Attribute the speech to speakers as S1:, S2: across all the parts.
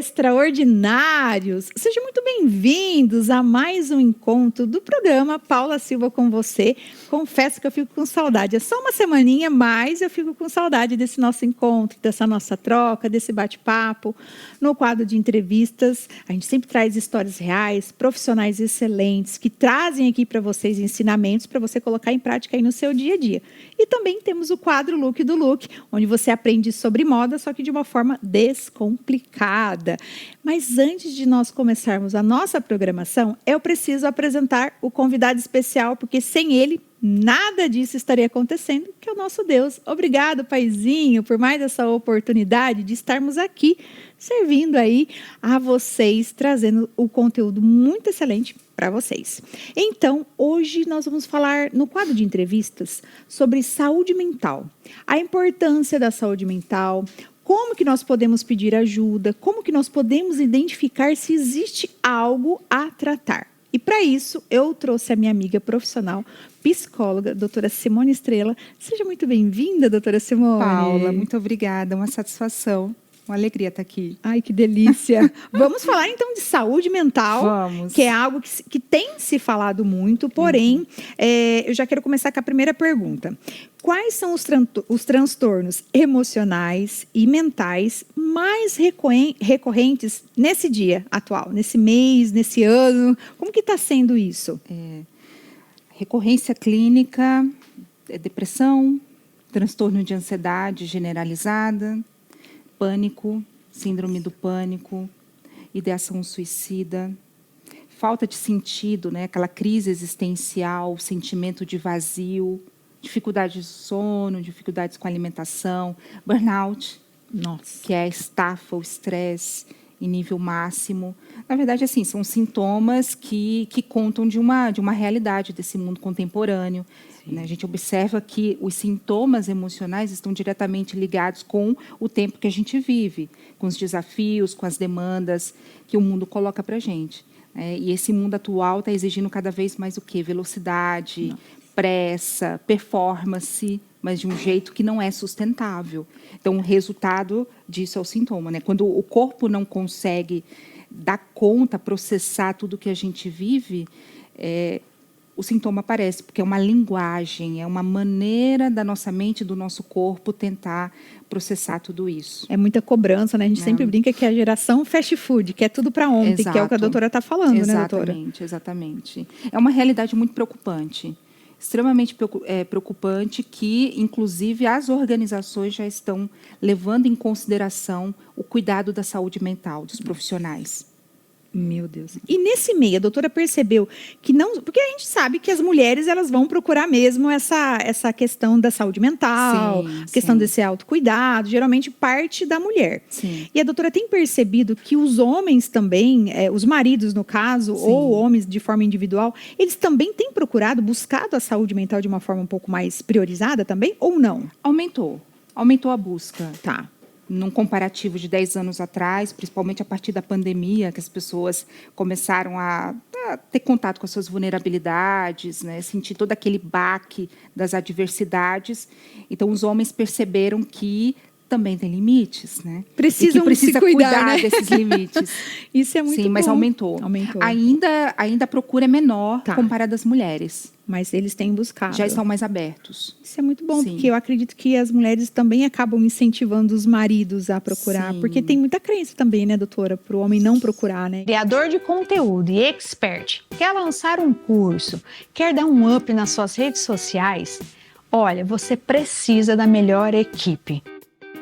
S1: extraordinários! Sejam muito bem-vindos a mais um encontro do programa Paula Silva com você. Confesso que eu fico com saudade. É só uma semaninha, mas eu fico com saudade desse nosso encontro, dessa nossa troca, desse bate-papo. No quadro de entrevistas, a gente sempre traz histórias reais, profissionais excelentes, que trazem aqui para vocês ensinamentos para você colocar em prática aí no seu dia a dia. E também temos o quadro Look do Look, onde você aprende sobre moda, só que de uma forma descomplicada. Mas antes de nós começarmos a nossa programação, eu preciso apresentar o convidado especial, porque sem ele, nada disso estaria acontecendo, que é o nosso Deus. Obrigado, Paizinho, por mais essa oportunidade de estarmos aqui, servindo aí a vocês, trazendo o conteúdo muito excelente para vocês. Então, hoje nós vamos falar, no quadro de entrevistas, sobre saúde mental. A importância da saúde mental, como que nós podemos pedir ajuda, como que nós podemos identificar se existe algo a tratar. E para isso, eu trouxe a minha amiga profissional, psicóloga, doutora Simone Estrela. Seja muito bem-vinda, doutora Simone.
S2: Paula, muito obrigada, uma satisfação, uma alegria estar aqui.
S1: Ai, que delícia. Vamos falar então de saúde mental,
S2: Vamos.
S1: Que é algo que tem se falado muito, porém, eu já quero começar com a primeira pergunta. Quais são os transtornos emocionais e mentais mais recorrentes nesse dia atual, nesse mês, nesse ano? Como que está sendo isso?
S2: Recorrência clínica, depressão, transtorno de ansiedade generalizada, pânico, síndrome do pânico, ideação suicida, falta de sentido, né? Aquela crise existencial, sentimento de vazio, dificuldade de sono, dificuldades com alimentação, burnout,
S1: Nossa.
S2: que é a estafa, o estresse em nível máximo. Na verdade, assim, são sintomas que contam de uma realidade desse mundo contemporâneo. Né? A gente observa que os sintomas emocionais estão diretamente ligados com o tempo que a gente vive, com os desafios, com as demandas que o mundo coloca para a gente. E esse mundo atual está exigindo cada vez mais o quê? Velocidade, pressa, performance, mas de um jeito que não é sustentável. Então, o resultado disso é o sintoma. Né? Quando o corpo não consegue dar conta, processar tudo que a gente vive, o sintoma aparece, porque é uma linguagem, é uma maneira da nossa mente, do nosso corpo tentar processar tudo isso.
S1: É muita cobrança, né? A gente sempre brinca que é a geração fast food, que é tudo para ontem,
S2: Exato.
S1: Que é o que a doutora está falando,
S2: Exatamente,
S1: né, doutora?
S2: Exatamente. É uma realidade muito preocupante. Extremamente preocupante que, inclusive, as organizações já estão levando em consideração o cuidado da saúde mental dos profissionais.
S1: Meu Deus. E nesse meio, a doutora percebeu que não... Porque a gente sabe que as mulheres elas vão procurar mesmo essa questão da saúde mental,
S2: Sim,
S1: a questão
S2: sim.
S1: desse autocuidado, geralmente parte da mulher.
S2: Sim.
S1: E a doutora tem percebido que os homens também, os maridos no caso,
S2: Sim.
S1: ou homens de forma individual, eles também têm procurado, buscado a saúde mental de uma forma um pouco mais priorizada também, ou não?
S2: Aumentou a busca.
S1: Tá.
S2: Num comparativo de 10 anos atrás, principalmente a partir da pandemia, que as pessoas começaram a ter contato com as suas vulnerabilidades, né? Sentir todo aquele baque das adversidades. Então, os homens perceberam que também tem limites, né?
S1: Precisam
S2: e que precisa
S1: se cuidar, né?
S2: desses limites.
S1: Isso é muito bom.
S2: Sim, mas aumentou. Ainda a procura é menor comparada às mulheres.
S1: Mas eles têm buscado.
S2: Já estão mais abertos.
S1: Isso é muito bom,
S2: Sim.
S1: porque eu acredito que as mulheres também acabam incentivando os maridos a procurar.
S2: Sim.
S1: Porque tem muita crença também, né, doutora? Para o homem não procurar, né?
S3: Criador de conteúdo e expert, quer lançar um curso, quer dar um up nas suas redes sociais? Olha, você precisa da melhor equipe,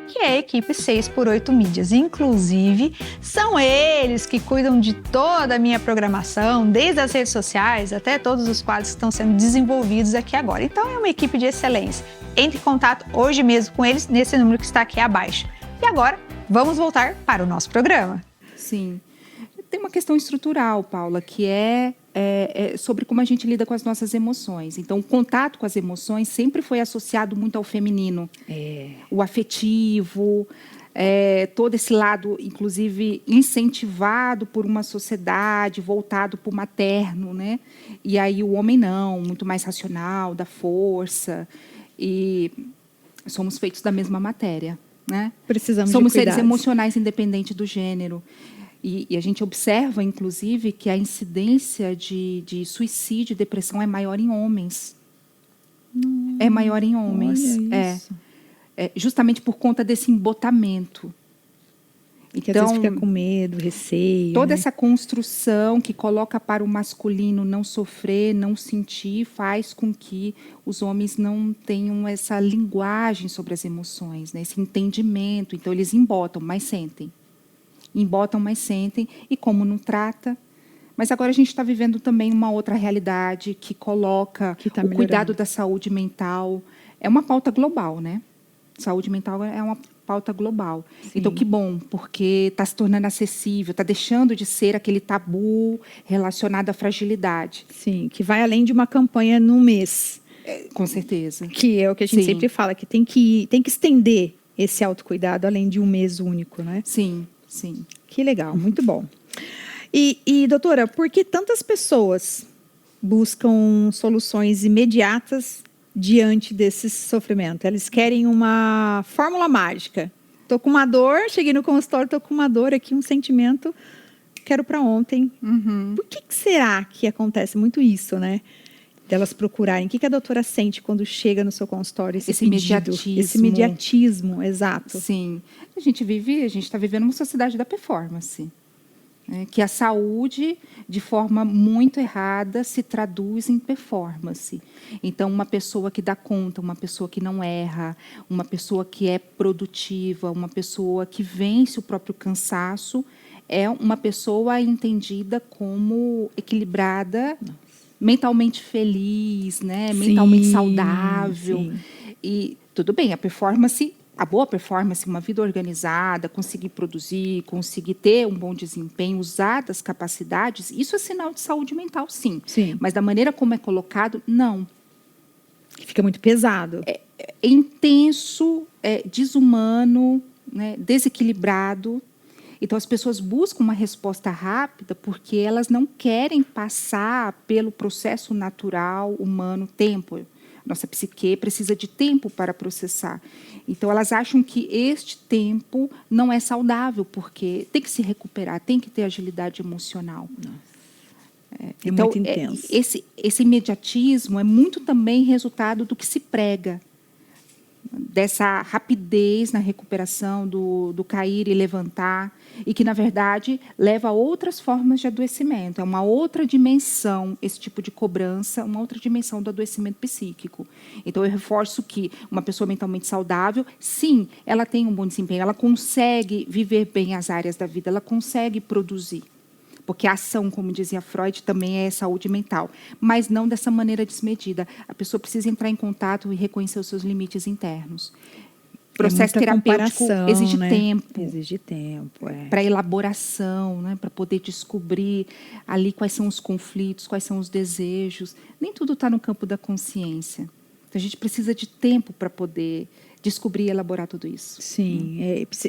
S3: que é a equipe 6x8 Mídias. Inclusive, são eles que cuidam de toda a minha programação, desde as redes sociais até todos os quadros que estão sendo desenvolvidos aqui agora. Então, é uma equipe de excelência. Entre em contato hoje mesmo com eles nesse número que está aqui abaixo. E agora, vamos voltar para o nosso programa.
S2: Sim. Tem uma questão estrutural, Paula, que é sobre como a gente lida com as nossas emoções. Então, o contato com as emoções sempre foi associado muito ao feminino. O afetivo, todo esse lado, inclusive, incentivado por uma sociedade, voltado para o materno, né? E aí o homem não, muito mais racional, da força. E somos feitos da mesma matéria. né?
S1: Precisamos
S2: Somos
S1: de
S2: seres
S1: cuidados.
S2: emocionais independente do gênero. E a gente observa, inclusive, que a incidência de suicídio e depressão é maior em homens. É maior em homens.
S1: Olha isso.
S2: Justamente por conta desse embotamento.
S1: Que às vezes fica com medo, receio.
S2: Toda
S1: né?
S2: essa construção que coloca para o masculino não sofrer, não sentir, faz com que os homens não tenham essa linguagem sobre as emoções, né? Esse entendimento. Então, eles embotam, mas sentem. Embotam, mas sentem. E como não trata... Mas agora a gente está vivendo também uma outra realidade que coloca
S1: Que tá
S2: o cuidado
S1: melhorando.
S2: da saúde mental. É uma pauta global, né? Saúde mental é uma pauta global.
S1: Sim.
S2: Então, que bom, porque está se tornando acessível, está deixando de ser aquele tabu relacionado à fragilidade.
S1: Sim, que vai além de uma campanha no mês.
S2: Com certeza.
S1: Que é o que a gente
S2: Sim.
S1: sempre fala, que tem que estender esse autocuidado além de um mês único, né?
S2: Sim, sim.
S1: Que legal, muito bom. E, doutora, por que tantas pessoas buscam soluções imediatas diante desse sofrimento? Eles querem uma fórmula mágica. Estou com uma dor, cheguei no consultório, estou com uma dor aqui, um sentimento, quero para ontem. Por que será que acontece muito isso, né? Delas procurarem. O que a doutora sente quando chega no seu consultório esse pedido?
S2: Imediatismo.
S1: Esse imediatismo, exato.
S2: Sim. A gente está vivendo uma sociedade da performance. Que a saúde, de forma muito errada, se traduz em performance. Então, uma pessoa que dá conta, uma pessoa que não erra, uma pessoa que é produtiva, uma pessoa que vence o próprio cansaço, é uma pessoa entendida como equilibrada, mentalmente feliz, né? Mentalmente saudável.
S1: Sim.
S2: E tudo bem, a boa performance, uma vida organizada, conseguir produzir, conseguir ter um bom desempenho, usar das capacidades, isso é sinal de saúde mental, sim.
S1: Sim.
S2: Mas da maneira como é colocado, não.
S1: Fica muito pesado.
S2: É intenso, desumano, né, desequilibrado. Então, as pessoas buscam uma resposta rápida porque elas não querem passar pelo processo natural, humano, tempo. Nossa psique precisa de tempo para processar. Então, elas acham que este tempo não é saudável, porque tem que se recuperar, tem que ter agilidade emocional. Então,
S1: muito intenso.
S2: esse imediatismo é muito também resultado do que se prega, dessa rapidez na recuperação, do cair e levantar, e que, na verdade, leva a outras formas de adoecimento. É uma outra dimensão, esse tipo de cobrança, uma outra dimensão do adoecimento psíquico. Então, eu reforço que uma pessoa mentalmente saudável, sim, ela tem um bom desempenho, ela consegue viver bem as áreas da vida, ela consegue produzir. Porque a ação, como dizia Freud, também é saúde mental. Mas não dessa maneira desmedida. A pessoa precisa entrar em contato e reconhecer os seus limites internos. O processo terapêutico exige tempo.
S1: Exige tempo,
S2: para elaboração, né? Para poder descobrir ali quais são os conflitos, quais são os desejos. Nem tudo está no campo da consciência. Então, a gente precisa de tempo para poder descobrir e elaborar tudo isso.
S1: Sim,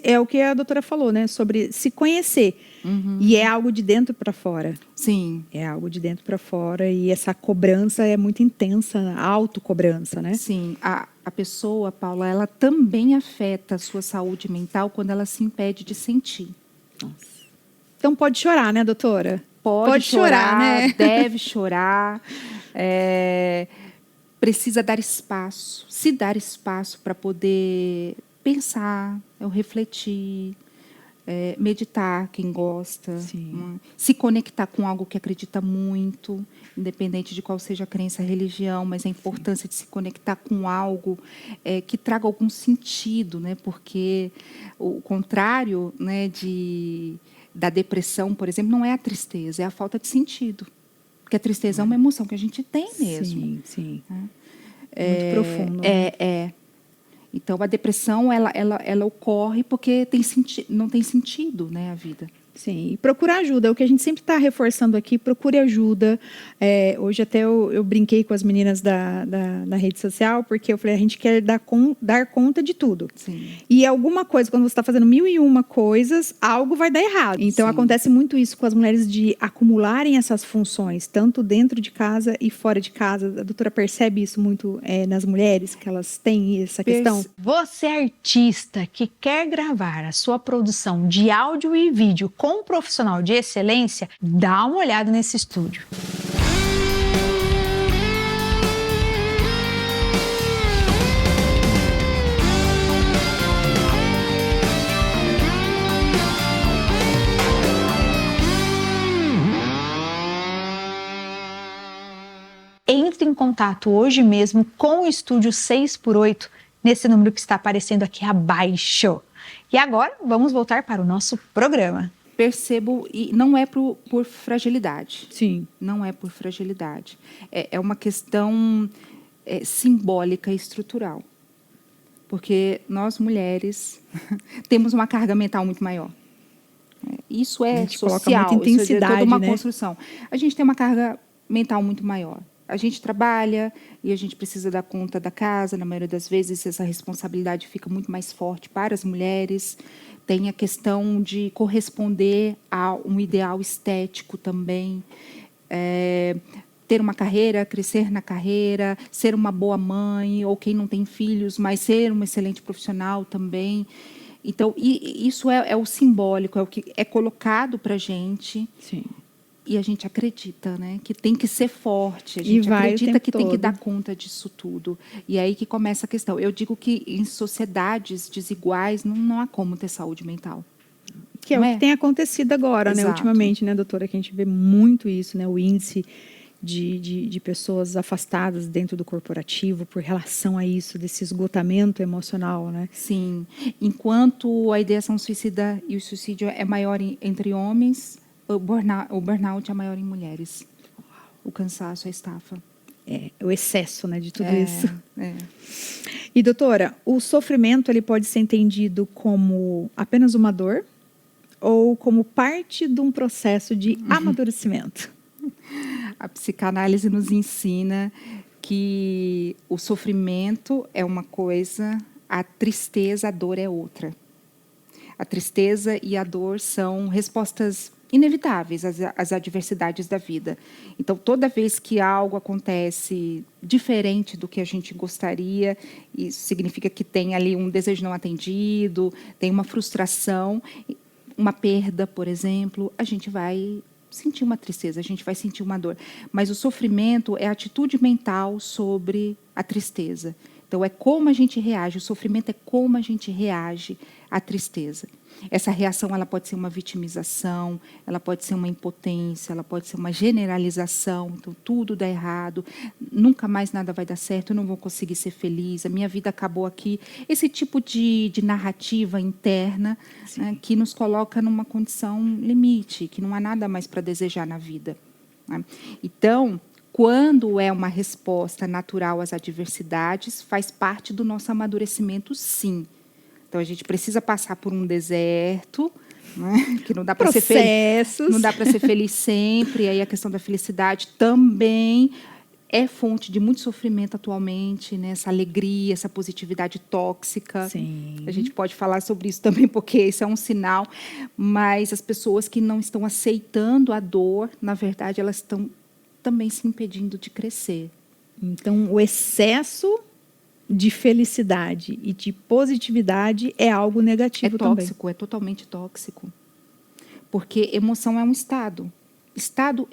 S1: é o que a doutora falou, né? Sobre se conhecer. E é algo de dentro para fora.
S2: Sim.
S1: É algo de dentro para fora e essa cobrança é muito intensa, a autocobrança, né?
S2: Sim. A pessoa, Paula, ela também afeta a sua saúde mental quando ela se impede de sentir.
S1: Nossa. Então pode chorar, né, doutora?
S2: Pode
S1: chorar, né?
S2: Deve chorar. Precisa dar espaço, se dar espaço para poder pensar, refletir, meditar, quem gosta, se conectar com algo que acredita muito, independente de qual seja a crença, a religião, mas a importância de se conectar com algo que traga algum sentido, né? Porque o contrário, né, da depressão, por exemplo, não é a tristeza, é a falta de sentido. Porque a tristeza é uma emoção que a gente tem mesmo.
S1: Sim, sim. Muito profundo.
S2: Então, a depressão, ela ocorre porque não tem sentido, né, a vida.
S1: Sim, e procurar ajuda. É o que a gente sempre está reforçando aqui, procure ajuda. Hoje até eu brinquei com as meninas da rede social, porque eu falei, a gente quer dar conta de tudo.
S2: Sim.
S1: E alguma coisa, quando você está fazendo 1001 coisas, algo vai dar errado. Então,
S2: Sim.
S1: acontece muito isso com as mulheres de acumularem essas funções, tanto dentro de casa e fora de casa. A doutora percebe isso muito nas mulheres, que elas têm essa questão?
S3: Você é artista que quer gravar a sua produção de áudio e vídeo com um profissional de excelência, dá uma olhada nesse estúdio. Entre em contato hoje mesmo com o estúdio 6x8, nesse número que está aparecendo aqui abaixo. E agora, vamos voltar para o nosso programa.
S2: Percebo, e não é por fragilidade.
S1: Sim.
S2: Não é por fragilidade. É uma questão simbólica e estrutural. Porque nós, mulheres, temos uma carga mental muito maior. Isso é social,
S1: coloca muita intensidade,
S2: isso é toda uma
S1: né?
S2: construção. A gente tem uma carga mental muito maior. A gente trabalha e a gente precisa dar conta da casa. Na maioria das vezes, essa responsabilidade fica muito mais forte para as mulheres. Tem a questão de corresponder a um ideal estético também. Ter uma carreira, crescer na carreira, ser uma boa mãe, ou quem não tem filhos, mas ser uma excelente profissional também. Então, isso é o simbólico, é o que é colocado para a gente.
S1: Sim.
S2: E a gente acredita, né, que tem que ser forte, a
S1: E
S2: gente
S1: vai o
S2: acredita
S1: tempo
S2: que tem que
S1: todo.
S2: dar conta disso tudo. E aí que começa a questão. Eu digo que em sociedades desiguais não há como ter saúde mental.
S1: Que é
S2: Não
S1: o que tem acontecido agora, né?
S2: Exato.
S1: Ultimamente, né, doutora? Que a gente vê muito isso, né? O índice de pessoas afastadas dentro do corporativo por relação a isso, desse esgotamento emocional, né?
S2: Sim. Enquanto a ideação suicida e o suicídio é maior entre homens, o burnout é maior em mulheres. O cansaço, a estafa.
S1: O excesso, né, de tudo isso.
S2: É.
S1: E, doutora, o sofrimento ele pode ser entendido como apenas uma dor ou como parte de um processo de amadurecimento?
S2: A psicanálise nos ensina que o sofrimento é uma coisa, a tristeza, a dor é outra. A tristeza e a dor são respostas inevitáveis às adversidades da vida. Então, toda vez que algo acontece diferente do que a gente gostaria, isso significa que tem ali um desejo não atendido, tem uma frustração, uma perda, por exemplo, a gente vai sentir uma tristeza, a gente vai sentir uma dor. Mas o sofrimento é a atitude mental sobre a tristeza. Então, é como a gente reage, o sofrimento é como a gente reage à tristeza. Essa reação ela pode ser uma vitimização, ela pode ser uma impotência, ela pode ser uma generalização. Então, tudo dá errado, nunca mais nada vai dar certo, eu não vou conseguir ser feliz, a minha vida acabou aqui. Esse tipo de narrativa interna, né, que nos coloca numa condição limite, que não há nada mais para desejar na vida, né? Então, quando é uma resposta natural às adversidades, faz parte do nosso amadurecimento, sim. Então, a gente precisa passar por um deserto, né? Que não dá para ser feliz, não dá para ser feliz sempre. E aí a questão da felicidade também é fonte de muito sofrimento atualmente, né? Essa alegria, essa positividade tóxica.
S1: Sim.
S2: A gente pode falar sobre isso também, porque isso é um sinal. Mas as pessoas que não estão aceitando a dor, na verdade, elas estão também se impedindo de crescer.
S1: Então, o excesso de felicidade e de positividade é algo negativo também.
S2: É tóxico, é totalmente tóxico. Porque emoção é um estado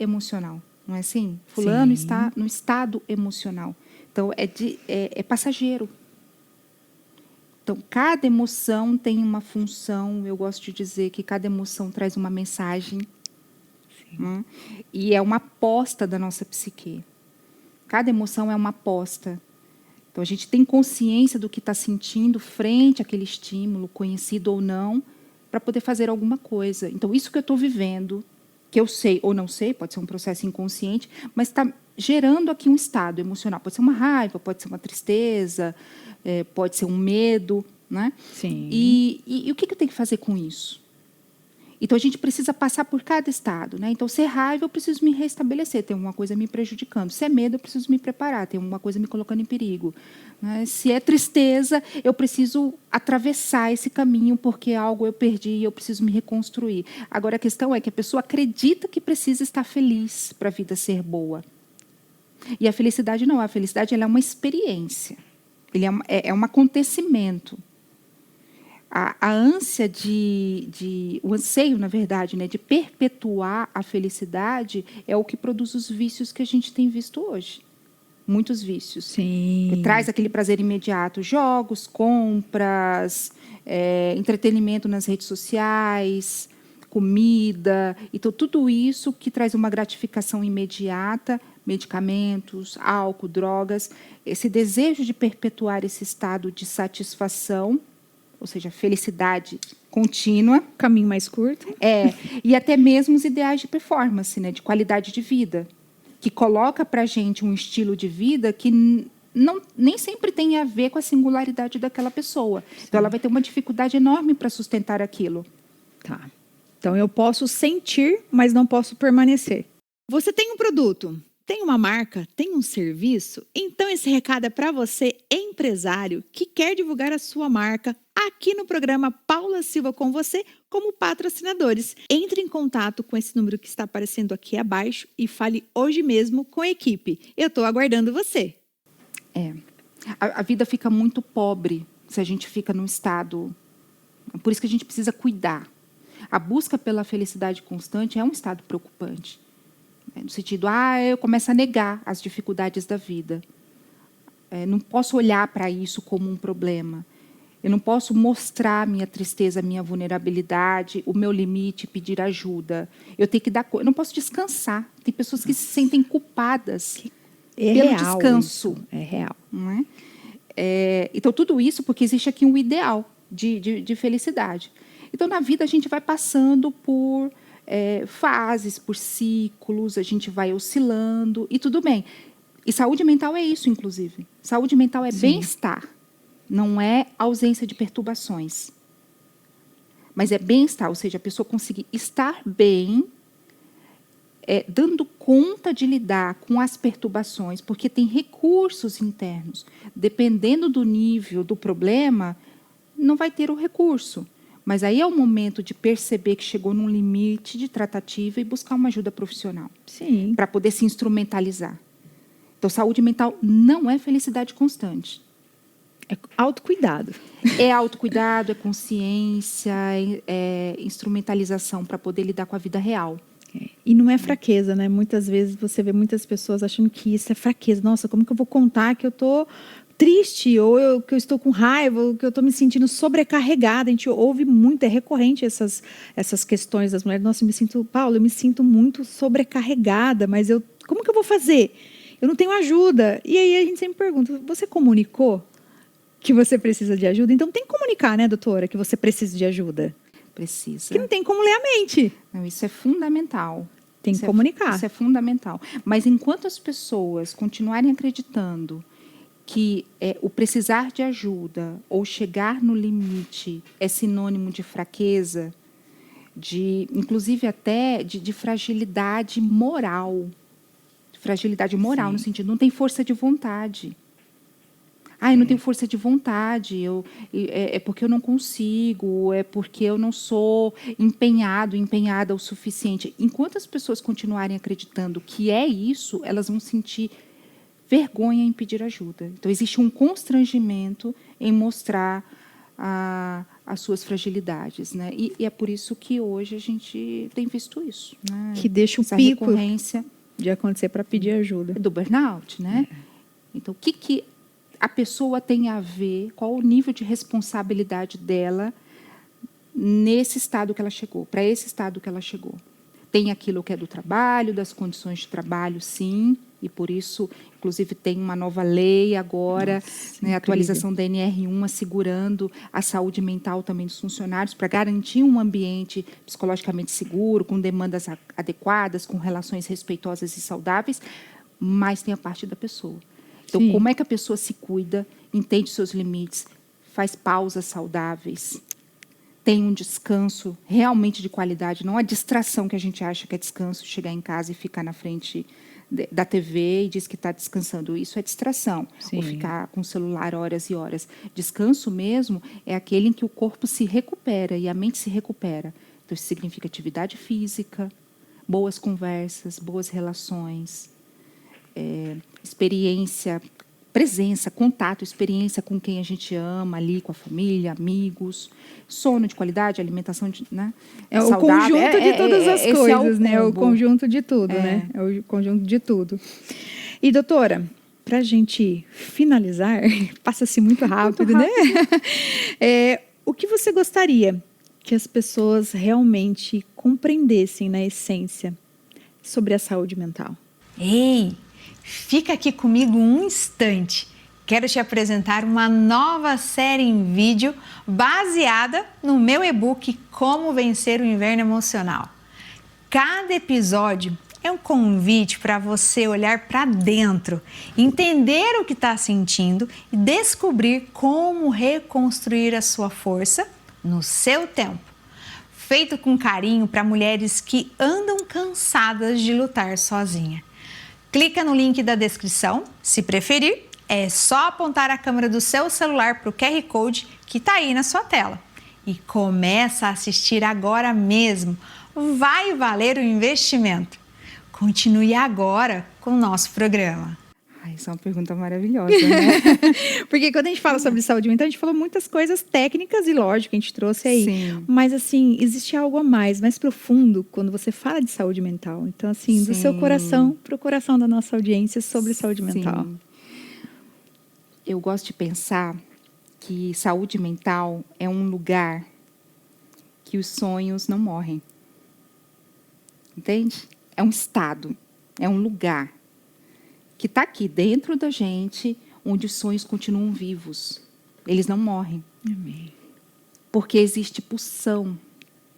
S2: emocional, não é assim? Fulano está no estado emocional. Então, é passageiro. Então, cada emoção tem uma função, eu gosto de dizer que cada emoção traz uma mensagem. Né? E é uma aposta da nossa psique. Cada emoção é uma aposta. Então, a gente tem consciência do que está sentindo frente àquele estímulo, conhecido ou não, para poder fazer alguma coisa. Então, isso que eu estou vivendo, que eu sei ou não sei, pode ser um processo inconsciente, mas está gerando aqui um estado emocional. Pode ser uma raiva, pode ser uma tristeza, pode ser um medo. Né?
S1: Sim.
S2: E o que eu tenho que fazer com isso? Então, a gente precisa passar por cada estado, né? Então, se é raiva, eu preciso me restabelecer, tem alguma coisa me prejudicando. Se é medo, eu preciso me preparar, tem alguma coisa me colocando em perigo. Né? Se é tristeza, eu preciso atravessar esse caminho, porque algo eu perdi e eu preciso me reconstruir. Agora, a questão é que a pessoa acredita que precisa estar feliz para a vida ser boa. E a felicidade não, a felicidade ela é uma experiência, ele é um acontecimento. A ânsia o anseio, na verdade, né, de perpetuar a felicidade é o que produz os vícios que a gente tem visto hoje. Muitos vícios.
S1: Sim.
S2: Que traz aquele prazer imediato. Jogos, compras, entretenimento nas redes sociais, comida. Então, tudo isso que traz uma gratificação imediata, medicamentos, álcool, drogas. Esse desejo de perpetuar esse estado de satisfação, ou seja, felicidade contínua.
S1: Caminho mais curto.
S2: E até mesmo os ideais de performance, né, de qualidade de vida, que coloca para a gente um estilo de vida que nem sempre tem a ver com a singularidade daquela pessoa. Sim. Então, ela vai ter uma dificuldade enorme para sustentar aquilo.
S1: Tá. Então, eu posso sentir, mas não posso permanecer. Você tem um produto, tem uma marca, tem um serviço? Então, esse recado é para você, empresário, que quer divulgar a sua marca aqui no programa Paula Silva com você como patrocinadores. Entre em contato com esse número que está aparecendo aqui abaixo e fale hoje mesmo com a equipe. Eu estou aguardando você.
S2: A vida fica muito pobre se a gente fica num estado... Por isso que a gente precisa cuidar. A busca pela felicidade constante é um estado preocupante. No sentido, eu começo a negar as dificuldades da vida. Não posso olhar para isso como um problema. Eu não posso mostrar a minha tristeza, a minha vulnerabilidade, o meu limite, pedir ajuda. Eu tenho que eu não posso descansar. Tem pessoas que se sentem culpadas pelo descanso.
S1: Isso. É real.
S2: Não é? Então, tudo isso porque existe aqui um ideal de felicidade. Então, na vida, a gente vai passando por fases, por ciclos, a gente vai oscilando, e tudo bem. E saúde mental é isso, inclusive. Saúde mental é bem-estar. Não é ausência de perturbações. Mas é bem-estar, ou seja, a pessoa conseguir estar bem, dando conta de lidar com as perturbações, porque tem recursos internos. Dependendo do nível do problema, não vai ter o recurso. Mas aí é o momento de perceber que chegou num limite de tratativa e buscar uma ajuda profissional.
S1: Sim.
S2: Para poder se instrumentalizar. Então, saúde mental não é felicidade constante.
S1: É autocuidado.
S2: É autocuidado, é consciência, é instrumentalização para poder lidar com a vida real.
S1: E não é fraqueza, né? Muitas vezes você vê muitas pessoas achando que isso é fraqueza. Nossa, como que eu vou contar que eu estou triste, ou que eu estou com raiva, ou que eu estou me sentindo sobrecarregada? A gente ouve muito, é recorrente essas questões das mulheres. Nossa, eu me sinto muito sobrecarregada, mas como que eu vou fazer? Eu não tenho ajuda. E aí a gente sempre pergunta, você comunicou que você precisa de ajuda? Então tem que comunicar, né, doutora, que você precisa de ajuda.
S2: Precisa.
S1: Que não tem como ler a mente.
S2: Não, isso é fundamental.
S1: Tem que comunicar.
S2: Isso é fundamental. Mas enquanto as pessoas continuarem acreditando que o precisar de ajuda ou chegar no limite é sinônimo de fraqueza, inclusive até de fragilidade moral. Fragilidade moral, no sentido, não tem força de vontade. Eu não tenho força de vontade, é porque eu não consigo, é porque eu não sou empenhada o suficiente. Enquanto as pessoas continuarem acreditando que é isso, elas vão sentir vergonha em pedir ajuda. Então, existe um constrangimento em mostrar as suas fragilidades. Né? E é por isso que hoje a gente tem visto isso. Né?
S1: Que deixa o pico de acontecer para pedir ajuda.
S2: Do burnout. Né? Então, o que a pessoa tem a ver, qual o nível de responsabilidade dela nesse estado que ela chegou, para esse estado que ela chegou. Tem aquilo que é do trabalho, das condições de trabalho, sim, e por isso, inclusive, tem uma nova lei agora, a atualização da NR1, assegurando a saúde mental também dos funcionários, para garantir um ambiente psicologicamente seguro, com demandas adequadas, com relações respeitosas e saudáveis, mas tem a parte da pessoa. Então, como é que a pessoa se cuida, entende seus limites, faz pausas saudáveis, tenha um descanso realmente de qualidade, não a distração que a gente acha que é descanso, chegar em casa e ficar na frente da TV e diz que está descansando. Isso é distração.
S1: Sim.
S2: Ou ficar com o celular horas e horas. Descanso mesmo é aquele em que o corpo se recupera e a mente se recupera. Então, isso significa atividade física, boas conversas, boas relações, experiência, presença, contato, experiência com quem a gente ama, ali com a família, amigos, sono de qualidade, alimentação né,
S1: É o
S2: saudável.
S1: conjunto de todas as coisas, né? É o
S2: combo.
S1: conjunto de tudo, né? É o conjunto de tudo. E, doutora, para a gente finalizar, passa-se muito rápido, né? O que você gostaria que as pessoas realmente compreendessem na essência sobre a saúde mental?
S3: Ei, fica aqui comigo um instante. Quero te apresentar uma nova série em vídeo baseada no meu e-book Como Vencer o Inverno Emocional. Cada episódio é um convite para você olhar para dentro, entender o que está sentindo e descobrir como reconstruir a sua força no seu tempo. Feito com carinho para mulheres que andam cansadas de lutar sozinha. Clica no link da descrição, se preferir, é só apontar a câmera do seu celular para o QR Code que está aí na sua tela. E começa a assistir agora mesmo, vai valer o investimento. Continue agora com o nosso programa.
S2: Isso é uma pergunta maravilhosa, né?
S1: Porque quando a gente fala sobre saúde mental, a gente falou muitas coisas técnicas e lógico, a gente trouxe aí.
S2: Sim.
S1: Mas, assim, existe algo a mais profundo quando você fala de saúde mental. Então, assim, do seu coração para o coração da nossa audiência sobre saúde mental.
S2: Eu gosto de pensar que saúde mental é um lugar que os sonhos não morrem. Entende? É um estado, é um lugar que está aqui dentro da gente, onde os sonhos continuam vivos. Eles não morrem.
S1: Amém.
S2: Porque existe pulsão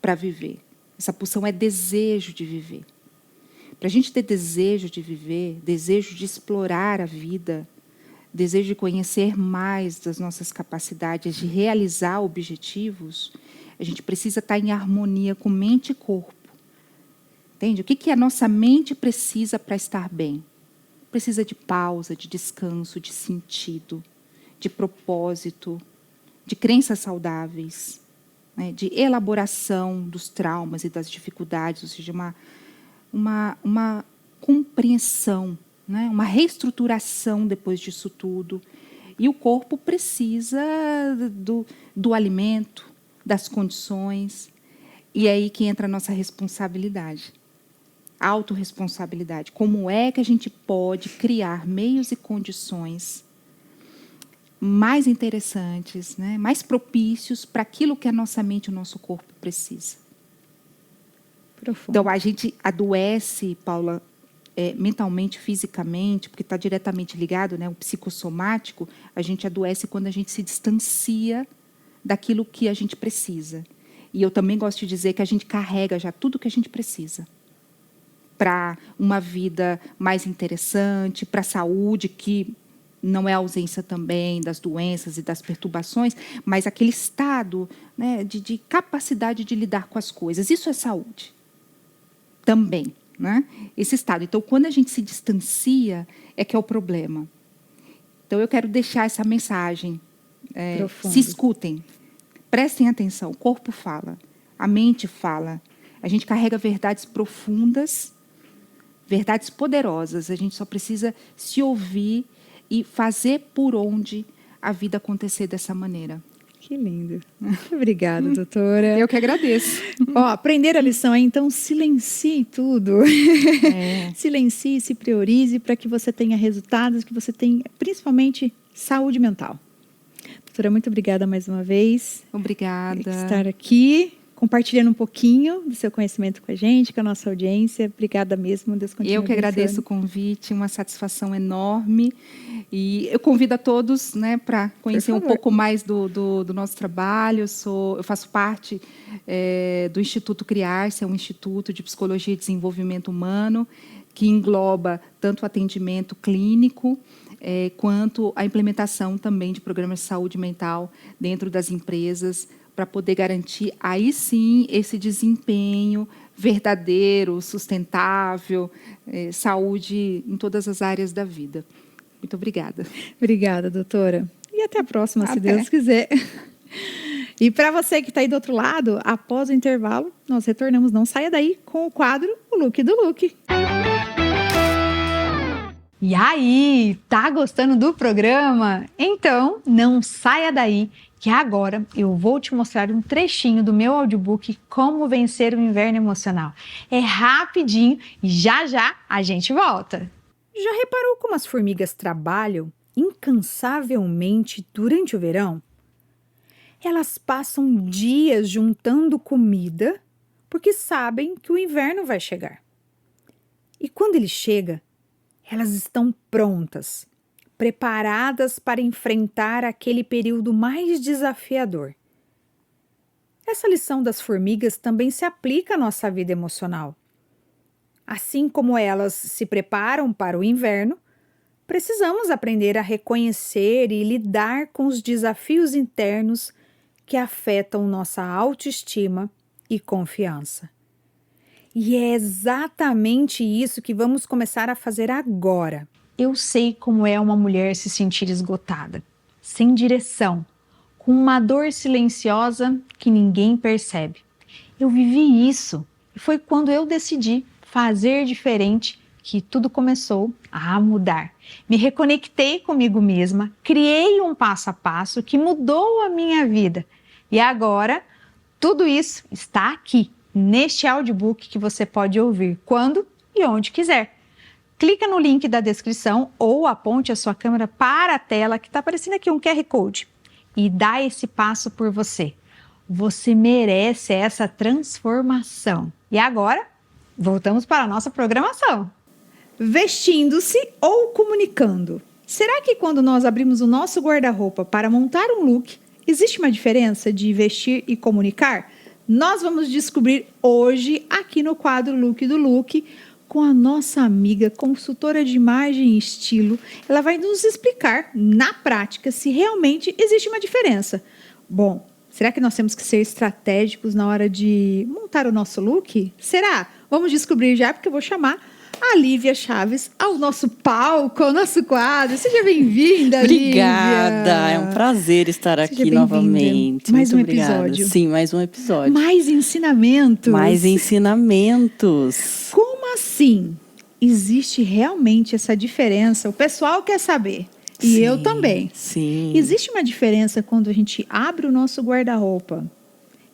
S2: para viver. Essa pulsão é desejo de viver. Para a gente ter desejo de viver, desejo de explorar a vida, desejo de conhecer mais das nossas capacidades, de realizar objetivos, a gente precisa estar em harmonia com mente e corpo. Entende? O que a nossa mente precisa para estar bem? Precisa de pausa, de descanso, de sentido, de propósito, de crenças saudáveis, né? De elaboração dos traumas e das dificuldades, ou seja, uma compreensão, né? Uma reestruturação depois disso tudo. E o corpo precisa do alimento, das condições. E é aí que entra a nossa responsabilidade. A autorresponsabilidade. Como é que a gente pode criar meios e condições mais interessantes, né? Mais propícios para aquilo que a nossa mente e o nosso corpo precisa.
S1: Profundo.
S2: Então, a gente adoece, Paula, mentalmente, fisicamente, porque está diretamente ligado, né? O psicossomático, a gente adoece quando a gente se distancia daquilo que a gente precisa. E eu também gosto de dizer que a gente carrega já tudo que a gente precisa para uma vida mais interessante, para a saúde, que não é a ausência também das doenças e das perturbações, mas aquele estado, né, de capacidade de lidar com as coisas. Isso é saúde também, né? Esse estado. Então, quando a gente se distancia, é que é o problema. Então, eu quero deixar essa mensagem. Se escutem, prestem atenção. O corpo fala, a mente fala. A gente carrega verdades profundas, verdades poderosas. A gente só precisa se ouvir e fazer por onde a vida acontecer dessa maneira.
S1: Que lindo. Muito obrigada, doutora.
S2: Eu que agradeço.
S1: Aprender a lição aí, então silencie tudo. Silencie, se priorize para que você tenha resultados, que você tenha, principalmente, saúde mental. Doutora, muito obrigada mais uma vez.
S2: Obrigada.
S1: Por estar aqui, compartilhando um pouquinho do seu conhecimento com a gente, com a nossa audiência. Obrigada mesmo. Deus continue
S2: Eu que agradeço o convite, uma satisfação enorme. E eu convido a todos, né, para conhecer um pouco mais do nosso trabalho. Eu faço parte do Instituto Criar-se, é um instituto de psicologia e desenvolvimento humano, que engloba tanto o atendimento clínico, quanto a implementação também de programas de saúde mental dentro das empresas, para poder garantir, aí sim, esse desempenho verdadeiro, sustentável, saúde em todas as áreas da vida. Muito obrigada.
S1: Obrigada, doutora. E até a próxima, se
S2: Até.
S1: Deus quiser. E para você que está aí do outro lado, após o intervalo, nós retornamos. Não saia daí com o quadro O Look do Look.
S3: E aí, tá gostando do programa? Então, não saia daí, que agora eu vou te mostrar um trechinho do meu audiobook Como Vencer o Inverno Emocional. É rapidinho e já já a gente volta.
S1: Já reparou como as formigas trabalham incansavelmente durante o verão? Elas passam dias juntando comida porque sabem que o inverno vai chegar. E quando ele chega, elas estão prontas, preparadas para enfrentar aquele período mais desafiador. Essa lição das formigas também se aplica à nossa vida emocional. Assim como elas se preparam para o inverno, precisamos aprender a reconhecer e lidar com os desafios internos que afetam nossa autoestima e confiança. E é exatamente isso que vamos começar a fazer agora.
S3: Eu sei como é uma mulher se sentir esgotada, sem direção, com uma dor silenciosa que ninguém percebe. Eu vivi isso e foi quando eu decidi fazer diferente que tudo começou a mudar. Me reconectei comigo mesma, criei um passo a passo que mudou a minha vida. E agora, tudo isso está aqui, neste audiobook que você pode ouvir quando e onde quiser. Clica no link da descrição ou aponte a sua câmera para a tela que está aparecendo aqui um QR Code e dá esse passo por você. Você merece essa transformação. E agora, voltamos para a nossa programação. Vestindo-se ou comunicando. Será que quando nós abrimos o nosso guarda-roupa para montar um look, existe uma diferença de vestir e comunicar? Nós vamos descobrir hoje aqui no quadro Look do Look com a nossa amiga consultora de imagem e estilo. Ela vai nos explicar na prática se realmente existe uma diferença. Bom, será que nós temos que ser estratégicos na hora de montar o nosso look? Será? Vamos descobrir já, porque eu vou chamar a Lívia Chaves ao nosso palco, ao nosso quadro. Seja bem-vinda,
S4: Obrigada,
S1: Lívia.
S4: é um prazer estar
S1: Seja
S4: aqui
S1: bem-vinda.
S4: novamente.
S1: Mais
S4: Muito
S1: um
S4: obrigada.
S1: episódio.
S4: Sim, mais um episódio.
S1: Mais ensinamentos.
S4: Mais ensinamentos.
S1: Como assim? Existe realmente essa diferença? O pessoal quer saber. E
S4: Sim,
S1: eu também.
S4: Sim.
S1: Existe uma diferença quando a gente abre o nosso guarda-roupa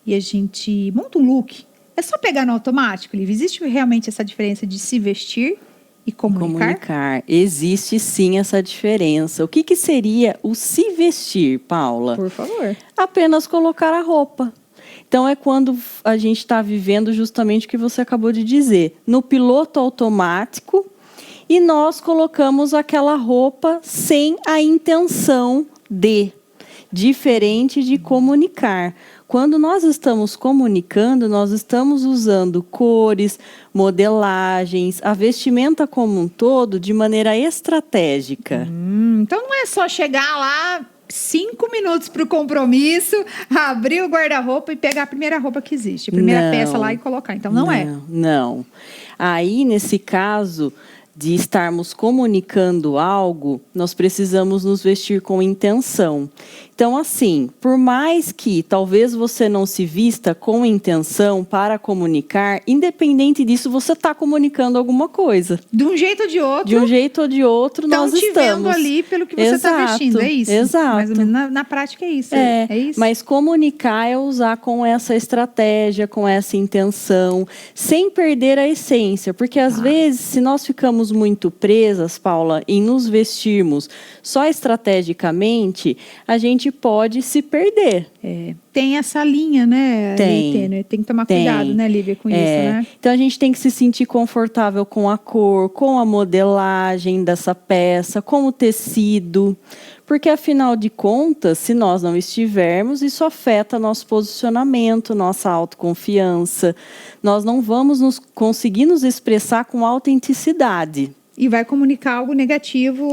S1: e a gente monta um look? É só pegar no automático, Lívia? Existe realmente essa diferença de se vestir e comunicar?
S4: Existe sim essa diferença. O que seria o se vestir, Paula?
S1: Por favor.
S4: Apenas colocar a roupa. Então, é quando a gente está vivendo justamente o que você acabou de dizer, no piloto automático, e nós colocamos aquela roupa sem a intenção diferente de comunicar. Quando nós estamos comunicando, nós estamos usando cores, modelagens, a vestimenta como um todo de maneira estratégica.
S1: Então não é só chegar lá 5 minutos para o compromisso, abrir o guarda-roupa e pegar a primeira roupa que existe, a primeira peça lá e colocar. Então não é.
S4: Não. Aí, nesse caso de estarmos comunicando algo, nós precisamos nos vestir com intenção. Então, assim, por mais que talvez você não se vista com intenção para comunicar, independente disso, você está comunicando alguma coisa.
S1: De um jeito ou de outro.
S4: De um jeito ou de outro, nós estamos.
S1: Estão te vendo ali pelo que você está vestindo, é isso?
S4: Exato.
S1: Mais ou menos na prática é isso. É isso?
S4: Mas comunicar é usar com essa estratégia, com essa intenção, sem perder a essência. Porque, às vezes, se nós ficamos muito presas, Paula, em nos vestirmos só estrategicamente, a gente pode se perder.
S1: Tem essa linha, né?
S4: Tem
S1: que tomar cuidado, né, Lívia, com isso, né?
S4: Então, a gente tem que se sentir confortável com a cor, com a modelagem dessa peça, com o tecido. Porque, afinal de contas, se nós não estivermos, isso afeta nosso posicionamento, nossa autoconfiança. Nós não vamos conseguir nos expressar com autenticidade.
S1: e vai comunicar algo negativo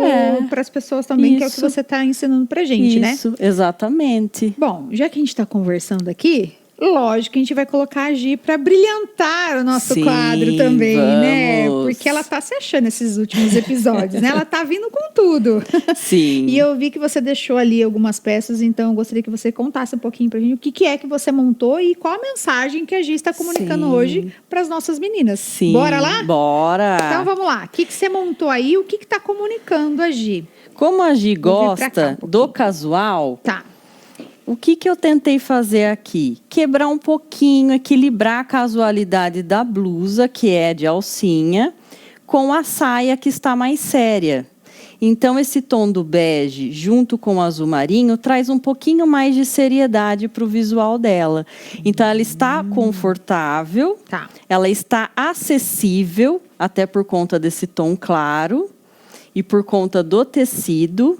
S1: para as pessoas também, que é o que você está ensinando para gente, né?
S4: Isso, exatamente.
S1: Bom, já que a gente está conversando aqui, lógico que a gente vai colocar a Gi para brilhantar o nosso quadro também, né? Porque ela tá se achando nesses últimos episódios, né? Ela tá vindo com tudo.
S4: Sim.
S1: E eu vi que você deixou ali algumas peças, então eu gostaria que você contasse um pouquinho pra gente o que é que você montou e qual a mensagem que a Gi está comunicando hoje para as nossas meninas.
S4: Sim.
S1: Bora lá?
S4: Bora!
S1: Então vamos lá. O que você montou aí? O que tá comunicando a Gi?
S4: Como a Gi gosta do casual...
S1: Tá.
S4: O que eu tentei fazer aqui? Quebrar um pouquinho, equilibrar a casualidade da blusa, que é de alcinha, com a saia que está mais séria. Então, esse tom do bege, junto com o azul marinho, traz um pouquinho mais de seriedade para o visual dela. Então, ela está confortável, ela está acessível, até por conta desse tom claro, e por conta do tecido,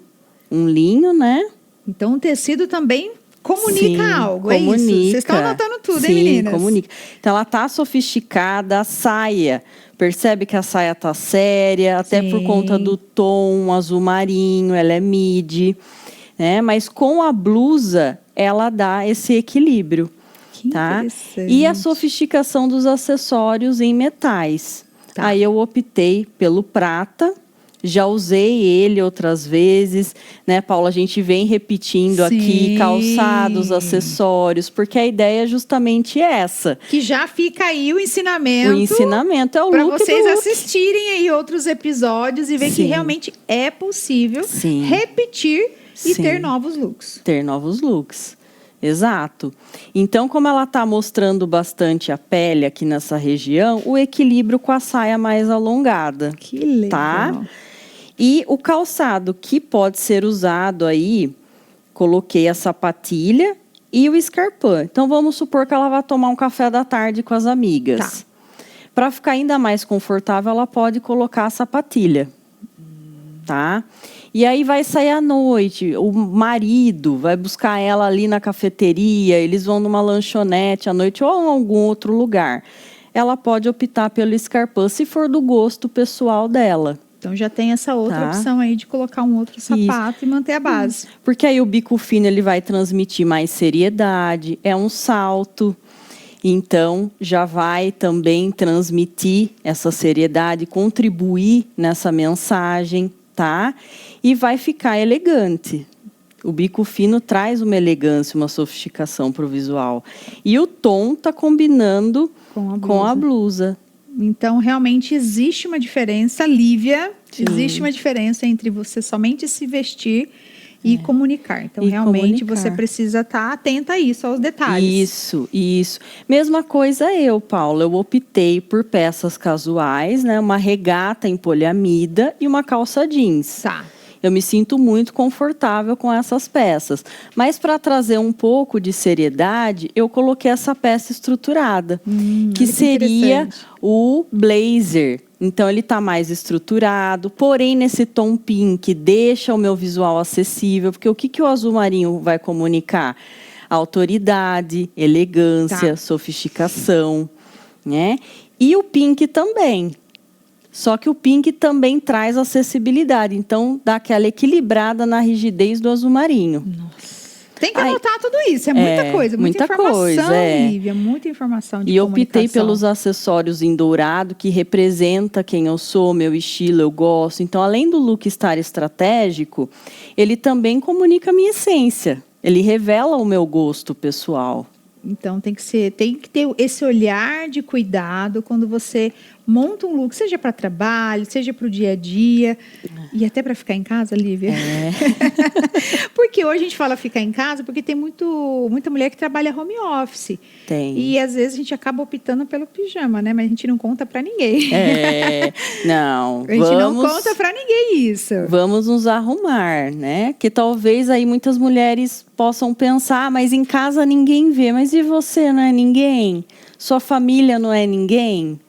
S4: um linho, né?
S1: Então, o tecido também comunica algo,
S4: comunica.
S1: É isso? Vocês estão anotando tudo,
S4: Sim,
S1: hein, meninas?
S4: Comunica. Então, ela tá sofisticada, a saia. Percebe que a saia tá séria, até por conta do tom azul marinho, ela é midi, né? Mas com a blusa, ela dá esse equilíbrio,
S1: que
S4: tá?
S1: Interessante.
S4: E a sofisticação dos acessórios em metais. Aí eu optei pelo prata. Já usei ele outras vezes, né, Paula? A gente vem repetindo aqui calçados, acessórios, porque a ideia é justamente essa.
S1: Que já fica aí o ensinamento.
S4: O ensinamento é o look
S1: para vocês
S4: do look.
S1: assistirem aí outros episódios e ver que realmente é possível repetir e ter novos looks.
S4: Ter novos looks. Exato. Então, como ela está mostrando bastante a pele aqui nessa região, o equilíbrio com a saia mais alongada.
S1: Que legal.
S4: Tá? E o calçado que pode ser usado aí, coloquei a sapatilha e o escarpão. Então, vamos supor que ela vai tomar um café da tarde com as amigas. Para ficar ainda mais confortável, ela pode colocar a sapatilha. Tá? E aí vai sair à noite, o marido vai buscar ela ali na cafeteria, eles vão numa lanchonete à noite ou em algum outro lugar. Ela pode optar pelo escarpão, se for do gosto pessoal dela.
S1: Então já tem essa outra opção aí de colocar um outro sapato e manter a base.
S4: Porque aí o bico fino ele vai transmitir mais seriedade, é um salto. Então, já vai também transmitir essa seriedade, contribuir nessa mensagem, tá? E vai ficar elegante. O bico fino traz uma elegância, uma sofisticação para o visual. E o tom tá combinando com a blusa.
S1: Então, realmente existe uma diferença, Lívia, existe uma diferença entre você somente se vestir e comunicar. Então, realmente, você precisa estar atenta a isso, aos detalhes.
S4: Isso. Mesma coisa Paula. Eu optei por peças casuais, né? Uma regata em poliamida e uma calça jeans.
S1: Tá.
S4: Eu me sinto muito confortável com essas peças. Mas para trazer um pouco de seriedade, eu coloquei essa peça estruturada, que seria o blazer. Então, ele está mais estruturado, porém, nesse tom pink, deixa o meu visual acessível, porque o que o azul marinho vai comunicar? Autoridade, elegância, sofisticação, né? E o pink também. Só que o pink também traz acessibilidade, então dá aquela equilibrada na rigidez do azul marinho.
S1: Nossa. Tem que anotar tudo isso, é muita coisa, muita informação, Lívia, muita informação de comunicação.
S4: E optei pelos acessórios em dourado, que representa quem eu sou, meu estilo, eu gosto. Então, além do look estar estratégico, ele também comunica a minha essência. Ele revela o meu gosto pessoal.
S1: Então, tem que ter esse olhar de cuidado quando você monta um look, seja para trabalho, seja para o dia a dia, e até para ficar em casa, Lívia. Porque hoje a gente fala ficar em casa, porque tem muita mulher que trabalha home office.
S4: Tem.
S1: E às vezes a gente acaba optando pelo pijama, né? Mas a gente não conta para ninguém.
S4: Não.
S1: A gente não conta para ninguém isso.
S4: Vamos nos arrumar, né? Que talvez aí muitas mulheres possam pensar, mas em casa ninguém vê. Mas e você, não é ninguém? Sua família não é ninguém?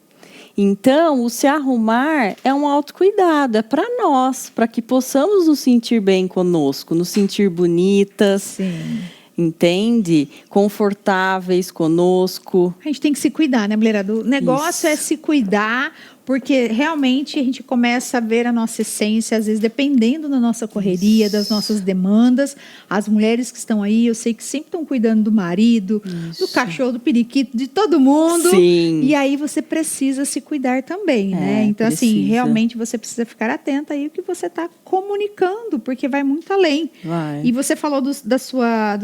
S4: Então, o se arrumar é um autocuidado, é para nós, para que possamos nos sentir bem conosco, nos sentir bonitas.
S1: Sim.
S4: Entende? Confortáveis conosco.
S1: A gente tem que se cuidar, né, mulherada? O negócio é se cuidar, porque realmente a gente começa a ver a nossa essência, às vezes dependendo da nossa correria, das nossas demandas. As mulheres que estão aí, eu sei que sempre estão cuidando do marido, do cachorro, do periquito, de todo mundo.
S4: Sim.
S1: E aí você precisa se cuidar também, né? Então, assim, realmente você precisa ficar atenta aí o que você está comunicando, porque vai muito além.
S4: Vai.
S1: E você falou do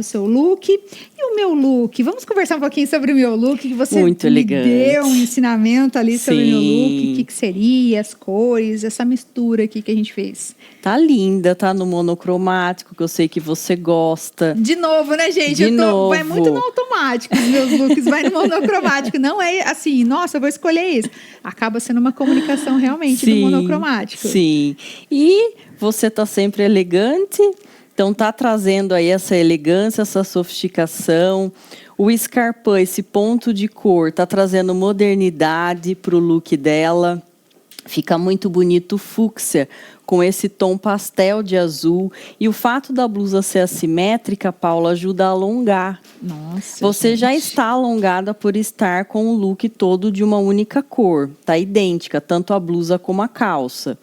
S1: seu look. E o meu look? Vamos conversar um pouquinho sobre o meu look, que você
S4: muito
S1: me
S4: elegante.
S1: deu um ensinamento ali sobre o meu look,
S4: Sim.
S1: o que seria, as cores, essa mistura aqui que a gente fez.
S4: Tá linda, tá no monocromático, que eu sei que você gosta.
S1: De novo, né, gente? Vai muito no automático os meus looks, vai no monocromático. Não é assim, nossa, eu vou escolher isso. Acaba sendo uma comunicação realmente do monocromático.
S4: Sim, e você tá sempre elegante, então tá trazendo aí essa elegância, essa sofisticação. O escarpão, esse ponto de cor, tá trazendo modernidade pro look dela. Fica muito bonito o fúcsia, com esse tom pastel de azul. E o fato da blusa ser assimétrica, Paula, ajuda a alongar.
S1: Nossa,
S4: você
S1: gente.
S4: já está alongada por estar com o look todo de uma única cor. Tá idêntica, tanto a blusa como a calça.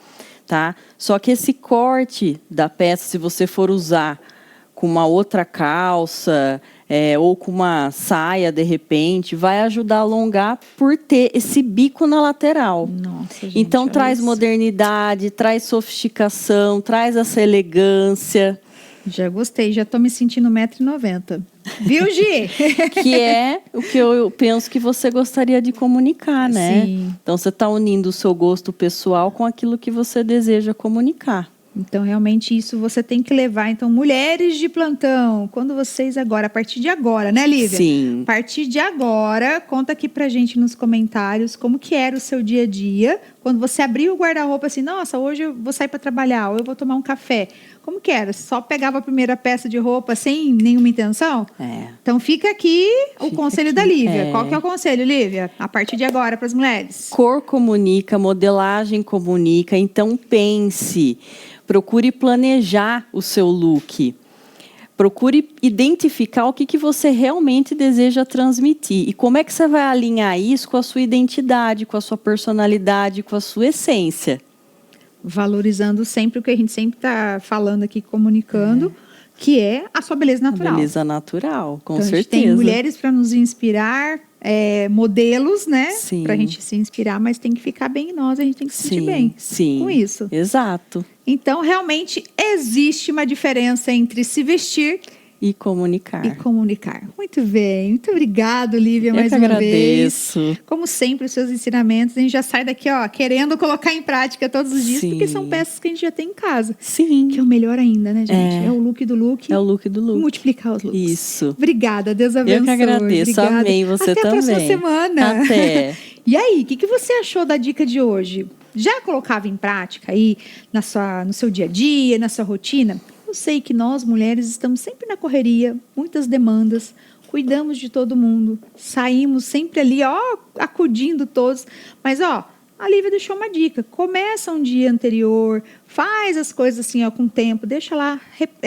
S4: Tá? Só que esse corte da peça, se você for usar com uma outra calça... ou com uma saia, de repente, vai ajudar a alongar por ter esse bico na lateral.
S1: Nossa, gente,
S4: então, traz modernidade, traz sofisticação, traz essa elegância.
S1: Já gostei, já estou me sentindo 1,90 m. Viu, Gi?
S4: Que é o que eu penso que você gostaria de comunicar, né?
S1: Sim.
S4: Então, você está unindo o seu gosto pessoal com aquilo que você deseja comunicar.
S1: Então, realmente, isso você tem que levar. Então, mulheres de plantão, quando vocês agora, a partir de agora, né, Lívia?
S4: Sim.
S1: A partir de agora, conta aqui pra gente nos comentários como que era o seu dia a dia. Quando você abriu o guarda-roupa assim, nossa, hoje eu vou sair para trabalhar, ou eu vou tomar um café. Como que era? Só pegava a primeira peça de roupa sem nenhuma intenção? Então, fica aqui o conselho da Lívia. Qual que é o conselho, Lívia? A partir de agora, para as mulheres.
S4: Cor comunica, modelagem comunica. Então, pense... Procure planejar o seu look. Procure identificar o que você realmente deseja transmitir. E como é que você vai alinhar isso com a sua identidade, com a sua personalidade, com a sua essência.
S1: Valorizando sempre o que a gente sempre está falando aqui, comunicando, que é a sua beleza natural.
S4: A beleza natural, com
S1: então,
S4: certeza.
S1: A gente tem mulheres para nos inspirar, modelos, né? Para a gente se inspirar, mas tem que ficar bem em nós, a gente tem que se sentir bem com isso.
S4: Exato.
S1: Então, realmente, existe uma diferença entre se vestir
S4: e comunicar.
S1: Muito bem. Muito obrigada, Lívia, mais uma vez. Como sempre, os seus ensinamentos, a gente já sai daqui, ó, querendo colocar em prática todos os dias, porque são peças que a gente já tem em casa.
S4: Sim.
S1: Que é o melhor ainda, né, gente? É o look do look.
S4: É o look do look.
S1: Multiplicar os looks.
S4: Isso.
S1: Obrigada, Deus abençoe.
S4: Eu que agradeço, amém, você
S1: Até
S4: também.
S1: Até a próxima semana.
S4: Até.
S1: E aí, o que você achou da dica de hoje? Já colocava em prática aí no seu dia a dia, na sua rotina? Eu sei que nós, mulheres, estamos sempre na correria, muitas demandas, cuidamos de todo mundo, saímos sempre ali, ó, acudindo todos. Mas, ó, a Lívia deixou uma dica. Começa um dia anterior, faz as coisas assim, ó, com tempo, deixa lá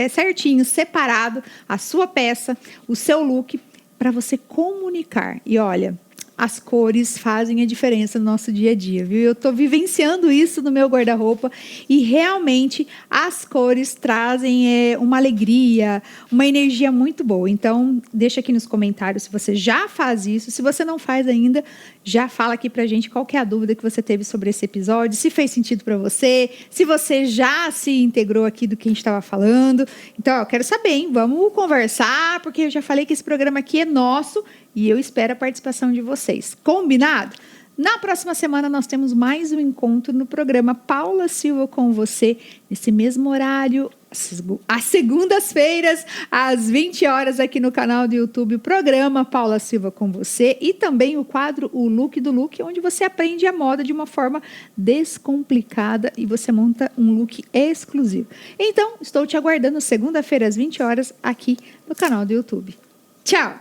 S1: certinho, separado, a sua peça, o seu look, para você comunicar. E olha... As cores fazem a diferença no nosso dia a dia, viu? Eu estou vivenciando isso no meu guarda-roupa e realmente as cores trazem uma alegria, uma energia muito boa. Então, deixa aqui nos comentários se você já faz isso. Se você não faz ainda, já fala aqui pra gente qual que é a dúvida que você teve sobre esse episódio, se fez sentido para você, se você já se integrou aqui do que a gente estava falando. Então, eu quero saber, hein? Vamos conversar, porque eu já falei que esse programa aqui é nosso e eu espero a participação de vocês. Combinado? Na próxima semana nós temos mais um encontro no programa Paula Silva com você, nesse mesmo horário, às segundas-feiras, às 20 horas, aqui no canal do YouTube, o programa Paula Silva com você e também o quadro O Look do Look, onde você aprende a moda de uma forma descomplicada e você monta um look exclusivo. Então, estou te aguardando segunda-feira às 20 horas aqui no canal do YouTube. Tchau!